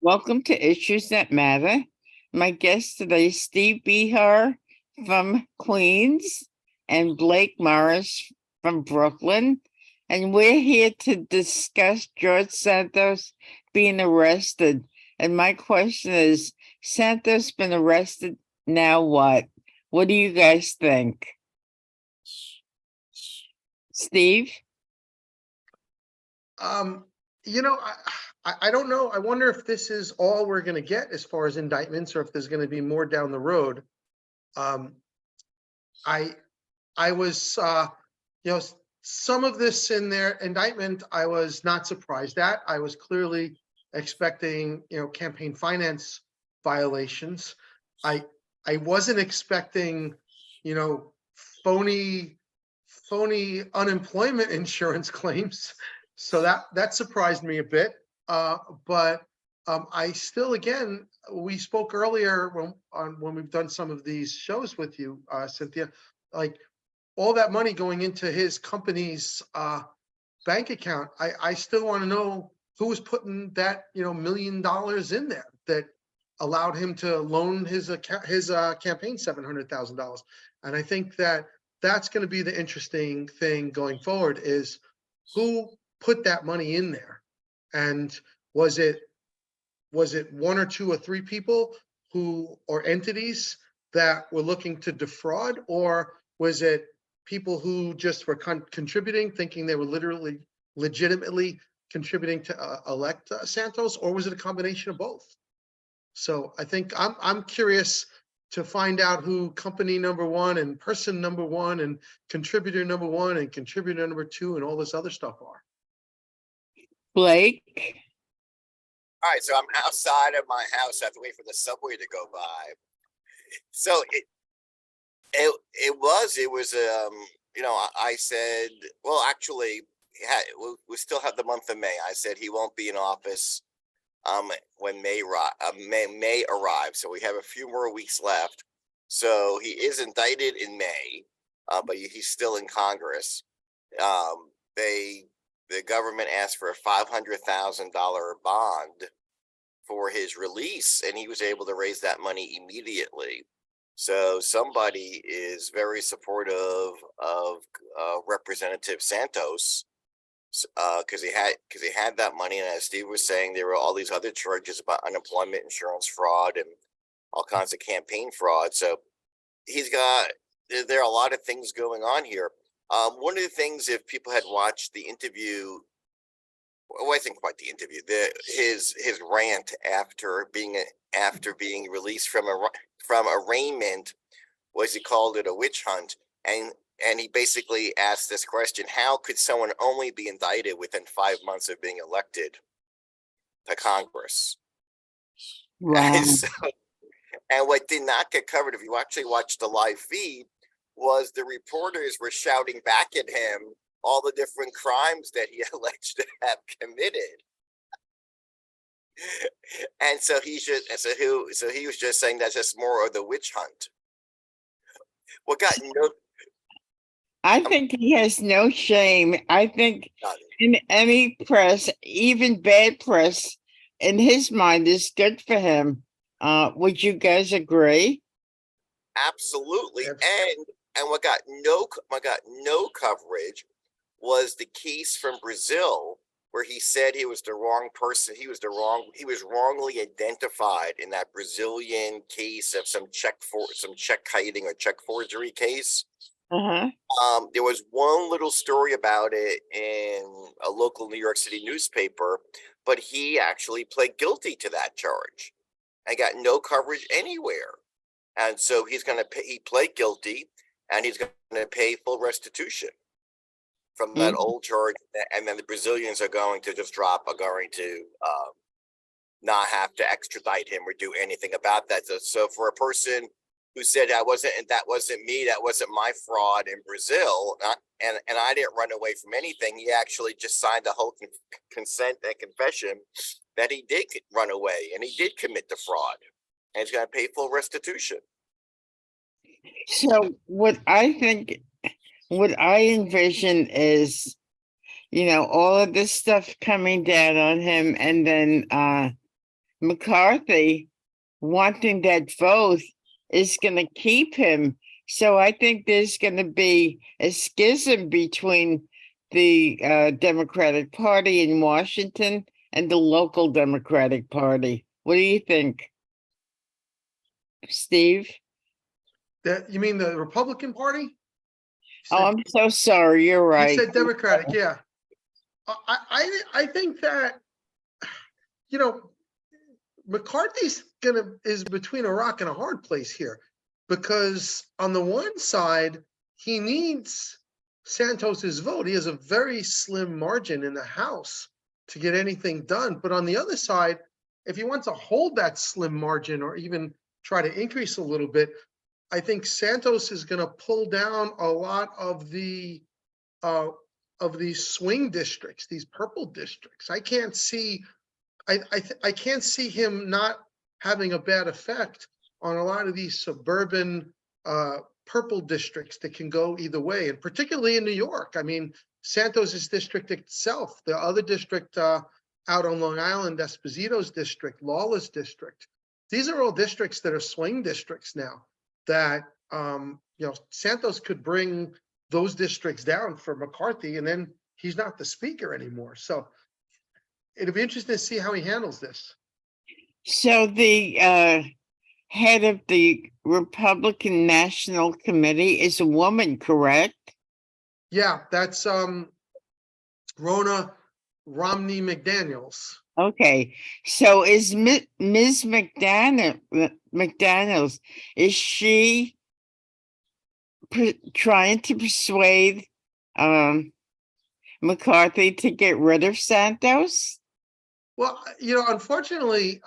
Welcome to Issues That Matter. My guest today is Steve Behar from Queens and Blake Morris from Brooklyn. And we're here to discuss George Santos being arrested. And my question is, Santos been arrested, now what? What do you guys think? Steve? I don't know. I wonder if this is all we're going to get as far as indictments, or if there's going to be more down the road. I was, some of this in their indictment, I was not surprised at. I was clearly expecting, campaign finance violations. I wasn't expecting, phony unemployment insurance claims. So that surprised me a bit. But I still, again, we spoke earlier when we've done some of these shows with you, Cynthia, like all that money going into his company's bank account. I still want to know who was putting that, $1 million in there that allowed him to loan his campaign $700,000. And I think that's going to be the interesting thing going forward, is who put that money in there. And was it one or two or three people or entities that were looking to defraud, or was it people who just were contributing, thinking they were legitimately contributing to elect Santos, or was it a combination of both? So I think I'm curious to find out who company number one and person number one and contributor number one and contributor number two and all this other stuff are. Blake? All right, so I'm outside of my house. I have to wait for the subway to go by. So it was I said, well, actually, we still have the month of May. I said he won't be in office when May arrives. So we have a few more weeks left. So he is indicted in May, but he's still in Congress. The government asked for a $500,000 bond for his release, and he was able to raise that money immediately. So somebody is very supportive of Representative Santos, because he had that money, and as Steve was saying, there were all these other charges about unemployment insurance fraud and all kinds of campaign fraud. So there are a lot of things going on here. One of the things, if people had watched the interview, well, I think quite the interview, his rant after being released from arraignment, was he called it a witch hunt, and he basically asked this question: how could someone only be indicted within 5 months of being elected to Congress? Wow. And what did not get covered, if you actually watched the live feed, was the reporters were shouting back at him all the different crimes that he alleged to have committed. And so he was just saying that's just more of the witch hunt. I think he has no shame. I think in any press, even bad press, in his mind is good for him. Would you guys agree? Absolutely. And what got no coverage was the case from Brazil, where he said he was the wrong person. He was wrongly identified in that Brazilian case of some check kiting or check forgery case. Uh-huh. There was one little story about it in a local New York City newspaper, but he actually pled guilty to that charge and got no coverage anywhere. And so he pled guilty, and he's going to pay full restitution from that old charge. And then the Brazilians are going to not have to extradite him or do anything about that. So for a person who said that wasn't me, that wasn't my fraud in Brazil, and I didn't run away from anything, he actually just signed a whole consent and confession that he did run away and he did commit the fraud, and he's going to pay full restitution. So what I envision is, all of this stuff coming down on him, and then McCarthy wanting that vote is going to keep him. So I think there's going to be a schism between the Democratic Party in Washington and the local Democratic Party. What do you think, Steve? You mean the Republican Party? You Oh, said- I'm so sorry. You're You right. said Democratic, yeah. I think that, you know, McCarthy's is between a rock and a hard place here, because on the one side, he needs Santos's vote. He has a very slim margin in the House to get anything done. But on the other side, if he wants to hold that slim margin or even try to increase a little bit, I think Santos is going to pull down a lot of these swing districts, these purple districts. I can't see him not having a bad effect on a lot of these suburban purple districts that can go either way, and particularly in New York. I mean, Santos's district itself, the other district out on Long Island, Esposito's district, Lawless district. These are all districts that are swing districts now that, Santos could bring those districts down for McCarthy, and then he's not the speaker anymore. So it'll be interesting to see how he handles this. So the head of the Republican National Committee is a woman, correct? Yeah, that's Rona Romney McDaniels. Okay, so is Ms. McDaniels, is she trying to persuade McCarthy to get rid of Santos? Well, unfortunately,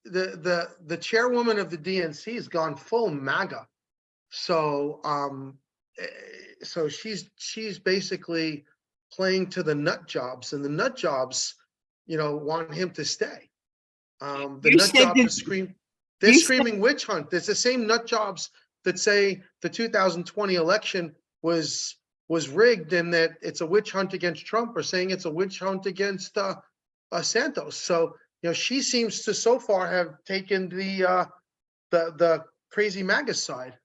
the chairwoman of the DNC has gone full MAGA. So so she's basically playing to the nut jobs, and the nut jobs, want him to stay. The You nut said jobs that- they're you said- screaming witch hunt. There's the same nut jobs that say the 2020 election was rigged and that it's a witch hunt against Trump, or saying it's a witch hunt against Santos. So, she seems to so far have taken the crazy MAGA side.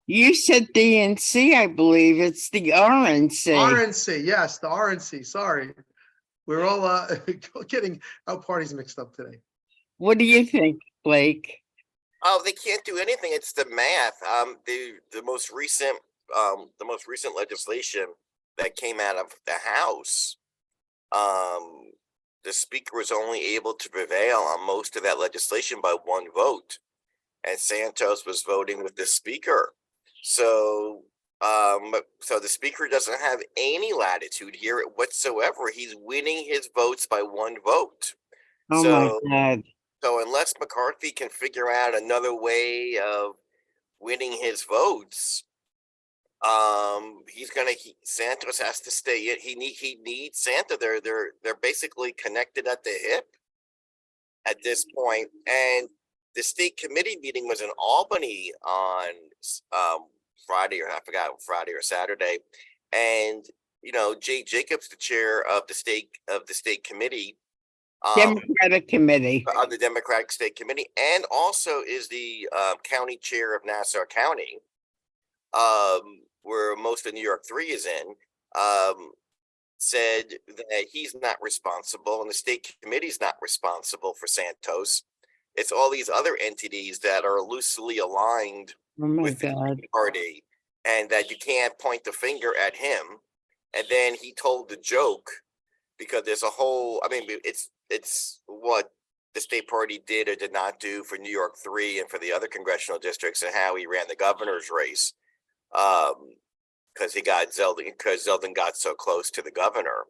You said DNC, I believe it's the RNC. RNC, yes, the RNC. Sorry, we're all getting our parties mixed up today. What do you think, Blake? Oh, they can't do anything. It's the math. The most recent legislation that came out of the House, the speaker was only able to prevail on most of that legislation by one vote, and Santos was voting with the speaker. So, so the speaker doesn't have any latitude here whatsoever. He's winning his votes by one vote. Oh So- my God. So unless McCarthy can figure out another way of winning his votes, Santos has to stay in. He needs Santa. They're basically connected at the hip at this point. And the state committee meeting was in Albany on Friday, or I forgot, Friday or Saturday, and Jay Jacobs, the chair of the state committee. Democratic Committee. On the Democratic State Committee, and also is the county chair of Nassau County, where most of New York 3 is in, said that he's not responsible, and the state committee is not responsible for Santos. It's all these other entities that are loosely aligned Oh my with the God. party, and that you can't point the finger at him. And then he told the joke, because there's a whole, it's what the state party did or did not do for New York 3 and for the other congressional districts, and how he ran the governor's race, because Zeldin got so close to the governor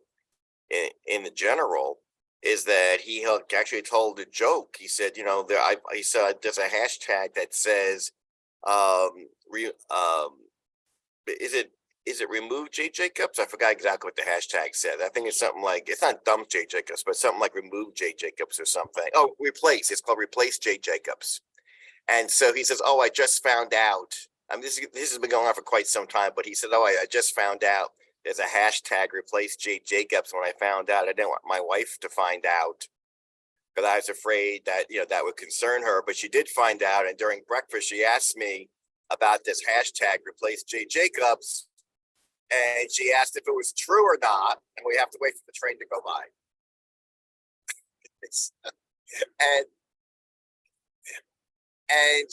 in the general, is that he actually told a joke. He said, he said there's a hashtag that says, is it remove Jay Jacobs? I forgot exactly what the hashtag said. I think it's something like, it's not dump Jay Jacobs, but something like remove Jay Jacobs or something. Oh, replace. It's called replace Jay Jacobs. And so he says, oh, I just found out. This has been going on for quite some time, but he said, oh, I just found out there's a hashtag replace Jay Jacobs. When I found out, I didn't want my wife to find out. because I was afraid that, that would concern her, but she did find out. And during breakfast, she asked me about this hashtag replace Jay Jacobs. And she asked if it was true or not. And we have to wait for the train to go by. and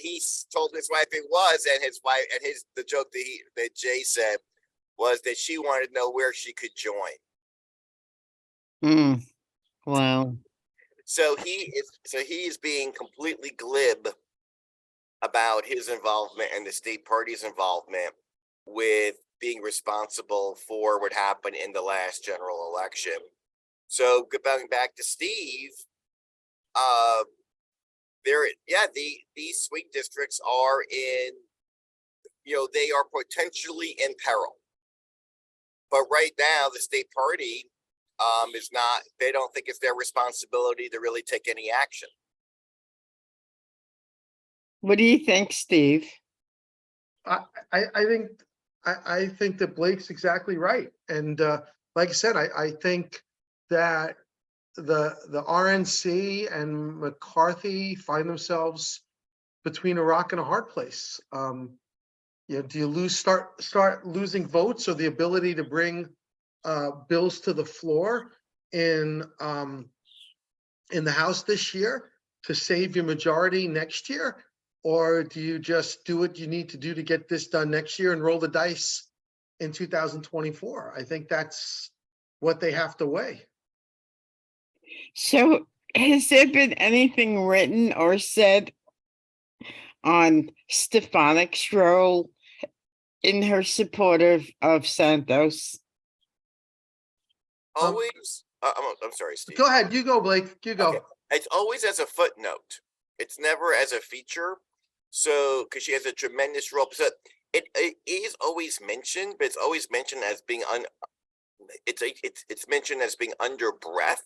he told his wife it was, and his wife, and the joke that Jay said was that she wanted to know where she could join. Wow. So he is being completely glib about his involvement and the state party's involvement with being responsible for what happened in the last general election. So going back to Steve, these swing districts are in, they are potentially in peril. But right now, the state party is not, they don't think it's their responsibility to really take any action. What do you think, Steve? I think that Blake's exactly right. And like I said, I think that the RNC and McCarthy find themselves between a rock and a hard place. Do you start losing votes or the ability to bring bills to the floor in the House this year to save your majority next year? Or do you just do what you need to do to get this done next year and roll the dice in 2024? I think that's what they have to weigh. So has there been anything written or said on Stefanik's role in her support of Santos? Always, I'm sorry, Steve. Go ahead, you go, Blake, you go. Okay. It's always as a footnote. It's never as a feature. So, because she has a tremendous role. So it is always mentioned, but it's always mentioned as being it's mentioned as being under breath,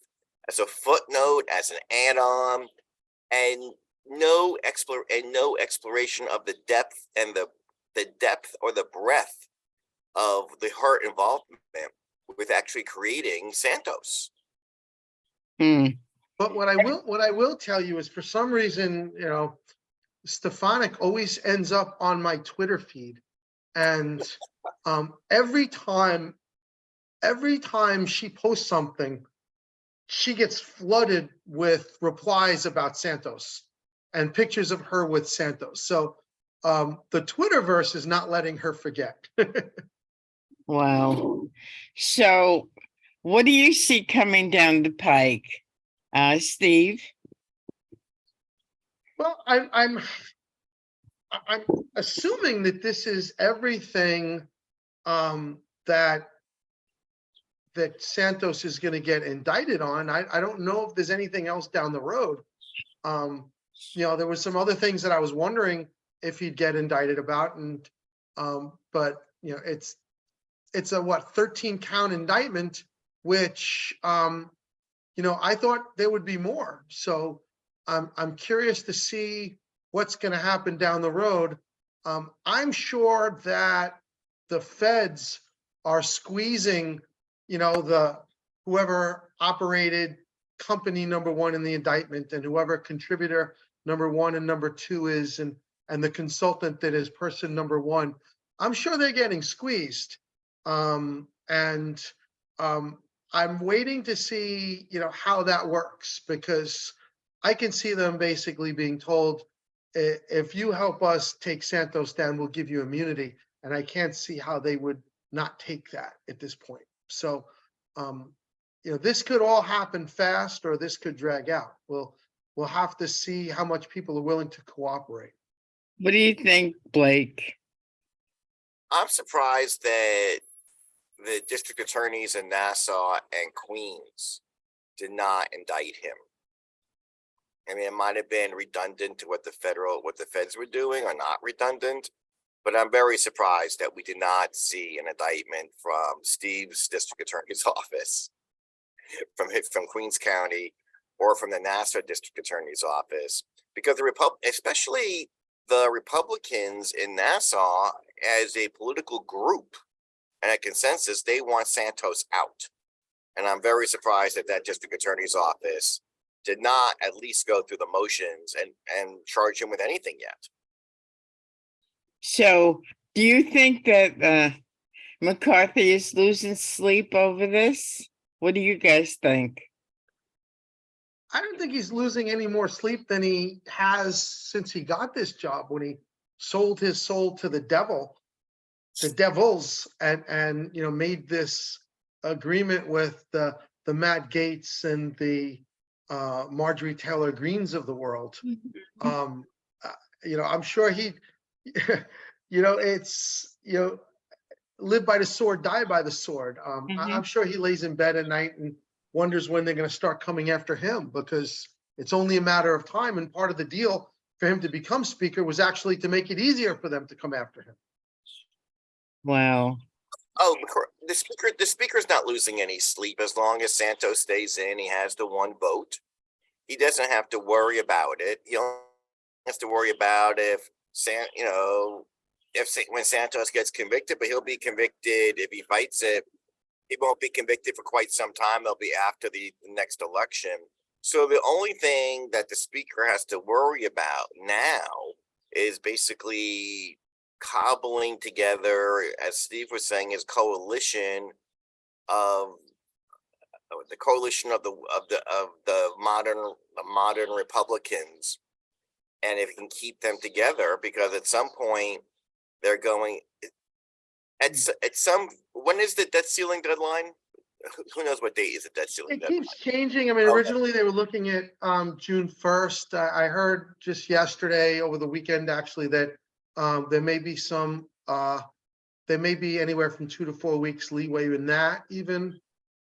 as a footnote, as an add-on, and no exploration of the depth and the depth or the breadth of the her involvement with actually creating Santos. But what I will tell you is, for some reason, Stefanik always ends up on my Twitter feed, and every time she posts something, she gets flooded with replies about Santos and pictures of her with Santos. So the Twitterverse is not letting her forget. Wow. So what do you see coming down the pike, Steve? Well, I'm assuming that this is everything that Santos is going to get indicted on. I don't know if there's anything else down the road. There were some other things that I was wondering if he'd get indicted about, and but it's a 13 count indictment, which I thought there would be more. So I'm curious to see what's going to happen down the road. I'm sure that the feds are squeezing, whoever operated company number one in the indictment, and whoever contributor number one and number two is, and the consultant that is person number one. I'm sure they're getting squeezed. I'm waiting to see, how that works, because I can see them basically being told, if you help us take Santos down, we'll give you immunity. And I can't see how they would not take that at this point. So, this could all happen fast, or this could drag out. We'll have to see how much people are willing to cooperate. What do you think, Blake? I'm surprised that the district attorneys in Nassau and Queens did not indict him. I mean, it might have been redundant to what the feds were doing, or not redundant, but I'm very surprised that we did not see an indictment from Steve's district attorney's office, from Queens County, or from the Nassau district attorney's office, because especially the Republicans in Nassau, as a political group and a consensus, they want Santos out. And I'm very surprised that district attorney's office did not at least go through the motions and charge him with anything yet. So do you think that McCarthy is losing sleep over this? What do you guys think? I don't think he's losing any more sleep than he has since he got this job, when he sold his soul to the devils, and made this agreement with the Matt Gaetz and the Marjorie Taylor Greens of the world. I'm sure he, it's, live by the sword, die by the sword. I'm sure he lays in bed at night and wonders when they're going to start coming after him, because it's only a matter of time. And part of the deal for him to become speaker was actually to make it easier for them to come after him. Wow. Oh, the speaker's not losing any sleep as long as Santos stays in. He has the one vote. He doesn't have to worry about it. He only has to worry about when Santos gets convicted, but he'll be convicted if he fights it. He won't be convicted for quite some time. It'll be after the next election. So the only thing that the speaker has to worry about now is basically cobbling together, as Steve was saying, his coalition of the modern Republicans, and if he can keep them together, because at some point they're going when is the debt ceiling deadline? Who knows what date is the debt ceiling It deadline? keeps changing. I mean, Okay. originally they were looking at June 1st. I heard just yesterday, over the weekend, actually, that there may be anywhere from 2 to 4 weeks leeway in that even.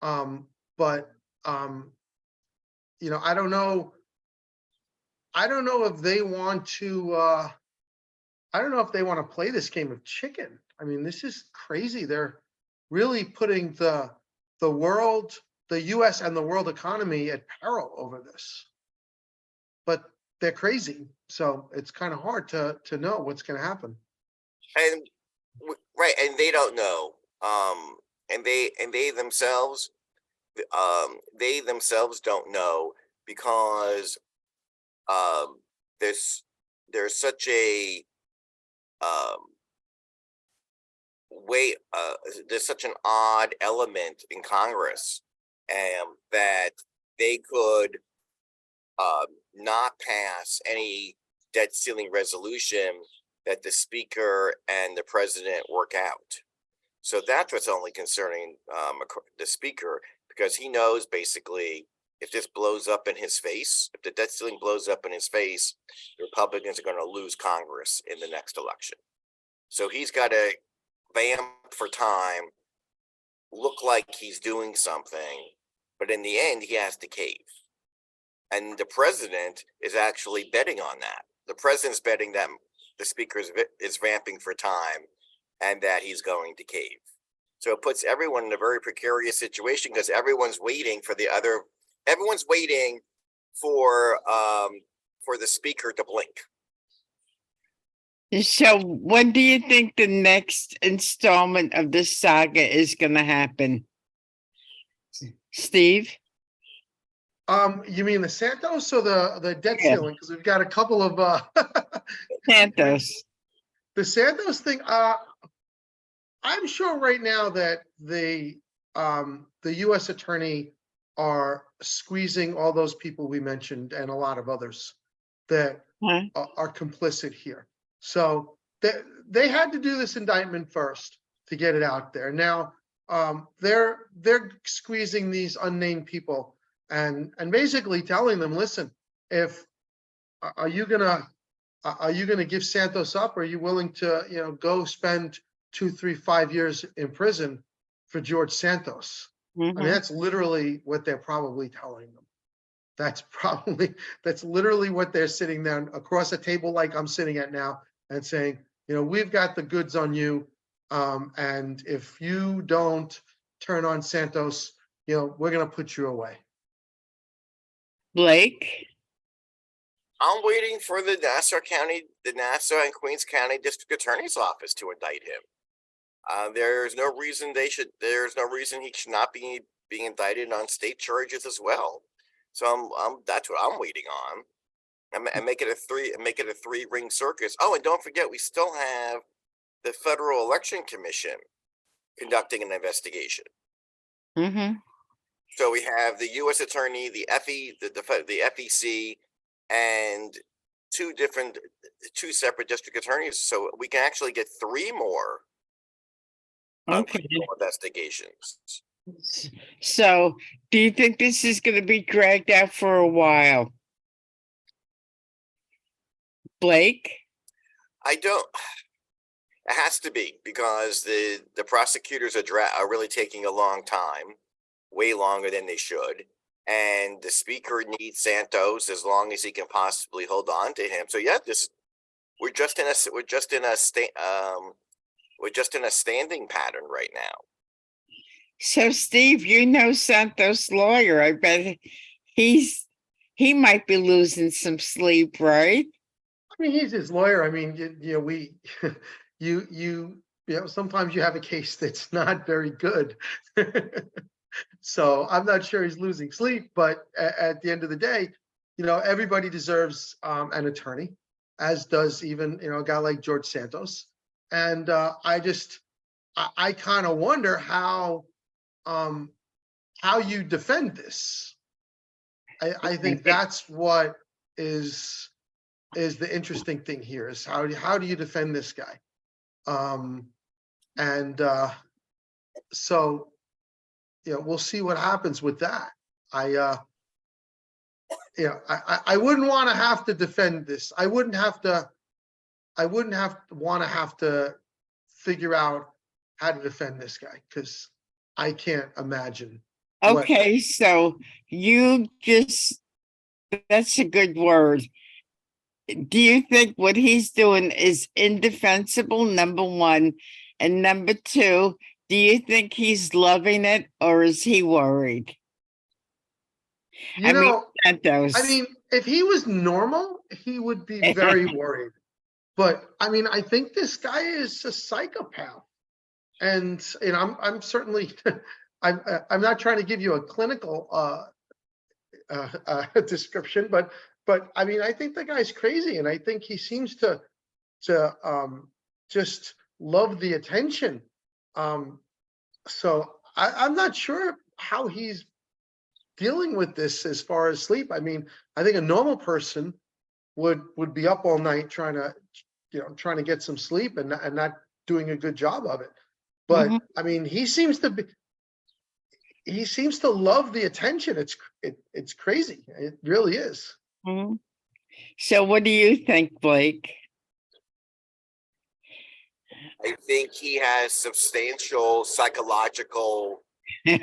But I don't know. I don't know if they want to play this game of chicken. I mean, this is crazy. They're really putting the world, the US and the world economy at peril over this. But they're crazy. So it's kind of hard to know what's going to happen. And right, and they don't know. And they themselves don't know, because there's such a there's such an odd element in Congress, that they could not pass any debt ceiling resolution that the speaker and the president work out. So that's what's only concerning the speaker, because he knows basically, if this blows up in his face, if the debt ceiling blows up in his face, the Republicans are going to lose Congress in the next election. So he's got to vamp for time, look like he's doing something, but in the end, he has to cave. And the president is actually betting on that. The president's betting that the speaker is vamping for time and that he's going to cave. So it puts everyone in a very precarious situation, because everyone's waiting for the speaker to blink. So when do you think the next installment of this saga is going to happen? Steve? You mean the Santos or the debt Yeah. ceiling? Because we've got a couple of Santos. the Santos thing. I'm sure right now that the U.S. attorney are squeezing all those people we mentioned and a lot of others that are complicit here. So they had to do this indictment first to get it out there. Now they're squeezing these unnamed people and basically telling them, listen, are you gonna give Santos up? Or are you willing to go spend 2, 3, 5 years in prison for George Santos? I mean, that's literally what they're probably telling them. That's literally what they're sitting down across a table like I'm sitting at now and saying, we've got the goods on you. And if you don't turn on Santos, we're going to put you away. Blake? I'm waiting for the Nassau and Queens County District Attorney's Office to indict him. There's no reason he should not be being indicted on state charges as well. So that's what I'm waiting on. And make it a three-ring circus. Oh, and don't forget, we still have the Federal Election Commission conducting an investigation. Mm-hmm. So we have the U.S. Attorney, the FEC, and two separate district attorneys. So we can actually get three more Okay. investigations. So do you think this is going to be dragged out for a while? Blake? I don't. It has to be, because the prosecutors are really taking a long time, way longer than they should, and the speaker needs Santos as long as he can possibly hold on to him. So yeah, we're just in a standing pattern right now. So Steve, you know Santos' lawyer. I bet he might be losing some sleep, right? I mean, he's his lawyer. I mean, you know, sometimes you have a case that's not very good. So I'm not sure he's losing sleep, but at the end of the day, you know, everybody deserves an attorney, as does even, you know, a guy like George Santos. And I kind of wonder how you defend this. I think that's what is the interesting thing here, is how do you defend this guy? So, you know, we'll see what happens with that. I wouldn't want to have to defend this. I wouldn't want to have to figure out how to defend this guy, because I can't imagine. Okay, so that's a good word. Do you think what he's doing is indefensible, number one? And number two, do you think he's loving it, or is he worried? You know, Santos. I mean, if he was normal, he would be very worried. But I mean, I think this guy is a psychopath, and you know, I'm certainly, I'm not trying to give you a clinical description, but I mean, I think the guy's crazy, and I think he seems to just love the attention. So I'm not sure how he's dealing with this as far as sleep. I mean, I think a normal person would be up all night trying to get some sleep and not doing a good job of it. But I mean, he seems to love the attention. It's crazy. It really is. Mhm. So what do you think, Blake? I think he has substantial psychological. He's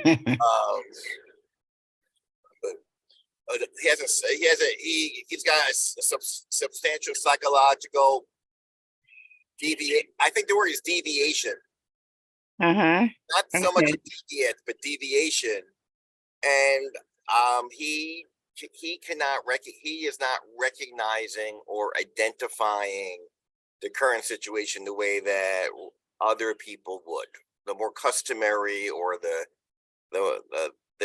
got a substantial psychological I think the word is deviation. Uh-huh. Not so much deviate, but deviation. And he is not recognizing or identifying the current situation the way that other people would. The more customary, or the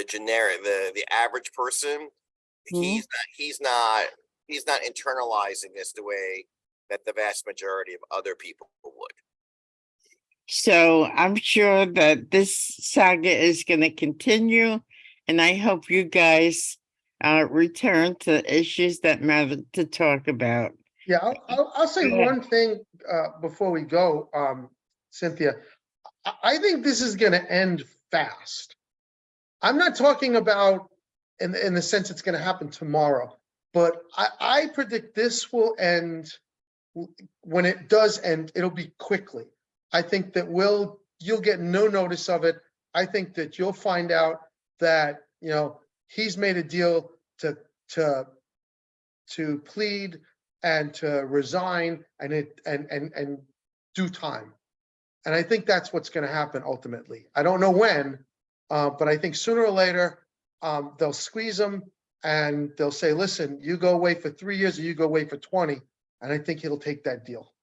generic, the average person, he's not internalizing this the way that the vast majority of other people would. So I'm sure that this saga is going to continue, and I hope you guys return to issues that matter to talk about. Yeah, I'll say one thing before we go, Cynthia. I think this is going to end fast. I'm not talking about in the sense it's going to happen tomorrow, but I predict this will end. When it does end, it'll be quickly. I think that you'll get no notice of it. I think that you'll find out that, you know, he's made a deal to plead and to resign and do time. And I think that's what's going to happen ultimately. I don't know when, but I think sooner or later they'll squeeze him and they'll say, listen, you go away for 3 years or you go away for 20. And I think he'll take that deal.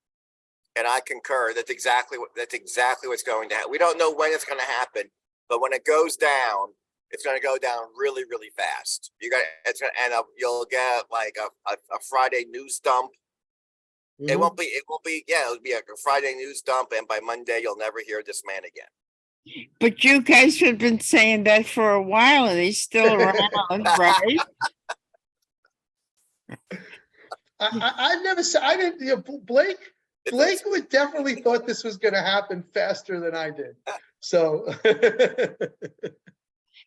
And I concur. That's exactly what's going to happen. We don't know when it's going to happen, but when it goes down, It's gonna go down really, really fast. It's gonna end up, you'll get like a Friday news dump. It Mhm. won't be, yeah, it'll be like a Friday news dump, and by Monday, you'll never hear this man again. But you guys have been saying that for a while and he's still around, right? I've never said, I didn't, Blake It's- would definitely thought this was gonna happen faster than I did. So.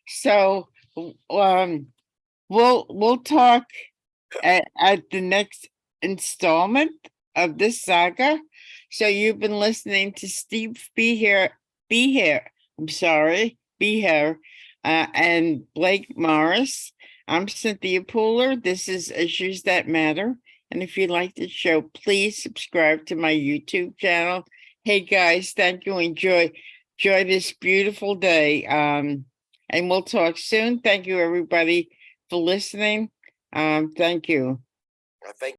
So, we'll talk at the next installment of this saga. So you've been listening to Steve Be Here, I'm sorry, Be Here, and Blake Morris. I'm Cynthia Pooler. This is Issues That Matter. And if you like the show, please subscribe to my YouTube channel. Hey guys, thank you. Enjoy this beautiful day. And we'll talk soon. Thank you, everybody, for listening. Thank you. I think